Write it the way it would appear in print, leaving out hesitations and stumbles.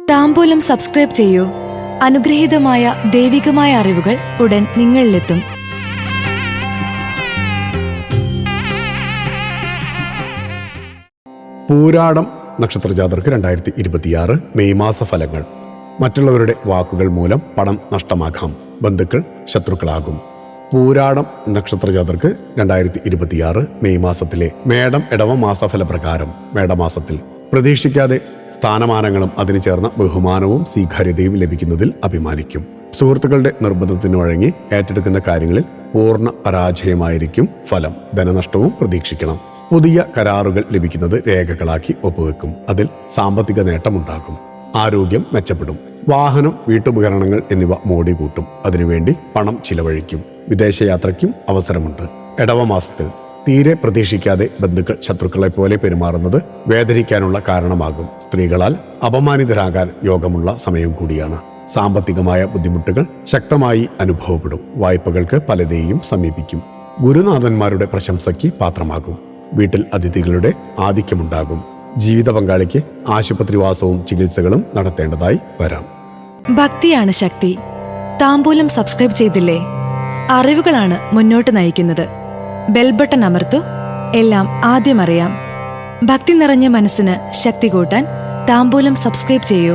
താംബൂലം subscribe ചെയ്യൂ. അനുഗ്രഹീതമായ ദൈവികമായ അറിവുകൾ ഉടൻ നിങ്ങളിലെത്തും. പൂരാടം നക്ഷത്രജാതർക്ക് 2026 മെയ് മാസ ഫലങ്ങൾ. മറ്റുള്ളവരുടെ വാക്കുകൾ മൂലം പണം നഷ്ടമാകാം. ബന്ധുക്കൾ ശത്രുക്കളാകും. പൂരാടം നക്ഷത്രജാതർക്ക് 2026 മെയ് മാസത്തിലെ മേടം ഇടവ മാസഫല പ്രകാരം മേടമാസത്തിൽ പ്രതീക്ഷിക്കാതെ സ്ഥാനമാനങ്ങളും അതിനു ചേർന്ന ബഹുമാനവും സ്വീകാര്യതയും ലഭിക്കുന്നതിൽ അഭിമാനിക്കും. സുഹൃത്തുക്കളുടെ നിർബന്ധത്തിന് വഴങ്ങി ഏറ്റെടുക്കുന്ന കാര്യങ്ങളിൽ പൂർണ്ണ പരാജയമായിരിക്കും ഫലം. ധനനഷ്ടവും പ്രതീക്ഷിക്കണം. പുതിയ കരാറുകൾ ലഭിക്കുന്നത് രേഖകളാക്കി ഒപ്പുവെക്കും. അതിൽ സാമ്പത്തിക നേട്ടമുണ്ടാകും. ആരോഗ്യം മെച്ചപ്പെടും. വാഹനം, വീട്ടുപകരണങ്ങൾ എന്നിവ മോടി കൂട്ടും. അതിനുവേണ്ടി പണം ചിലവഴിക്കും. വിദേശയാത്രയ്ക്കും അവസരമുണ്ട്. ഇടവമാസത്തിൽ തീരെ പ്രതീക്ഷിക്കാതെ ബന്ധുക്കൾ ശത്രുക്കളെ പോലെ പെരുമാറുന്നത് വേദനിക്കാനുള്ള കാരണമാകും. സ്ത്രീകളാൽ അപമാനിതരാകാൻ യോഗമുള്ള സമയം കൂടിയാണ്. സാമ്പത്തികമായ ബുദ്ധിമുട്ടുകൾ ശക്തമായി അനുഭവപ്പെടും. വായ്പകൾക്ക് പലരെയും സമീപിക്കും. ഗുരുനാഥന്മാരുടെ പ്രശംസയ്ക്ക് പാത്രമാകും. വീട്ടിൽ അതിഥികളുടെ ആധിക്യമുണ്ടാകും. ജീവിത പങ്കാളിക്ക് ആശുപത്രിവാസവും ചികിത്സകളും നടത്തേണ്ടതായി വരാം. ഭക്തിയാണ് ശക്തി. താംബൂലം സബ്സ്ക്രൈബ് ചെയ്തില്ലേ? അറിവുകളാണ് മുന്നോട്ട് നയിക്കുന്നത്. ബെൽബട്ടൺ അമർത്തു. എല്ലാം ആദ്യം അറിയാം. ഭക്തി നിറഞ്ഞ മനസ്സിന് ശക്തി കൂട്ടാൻ താംബൂലം സബ്സ്ക്രൈബ് ചെയ്യൂ.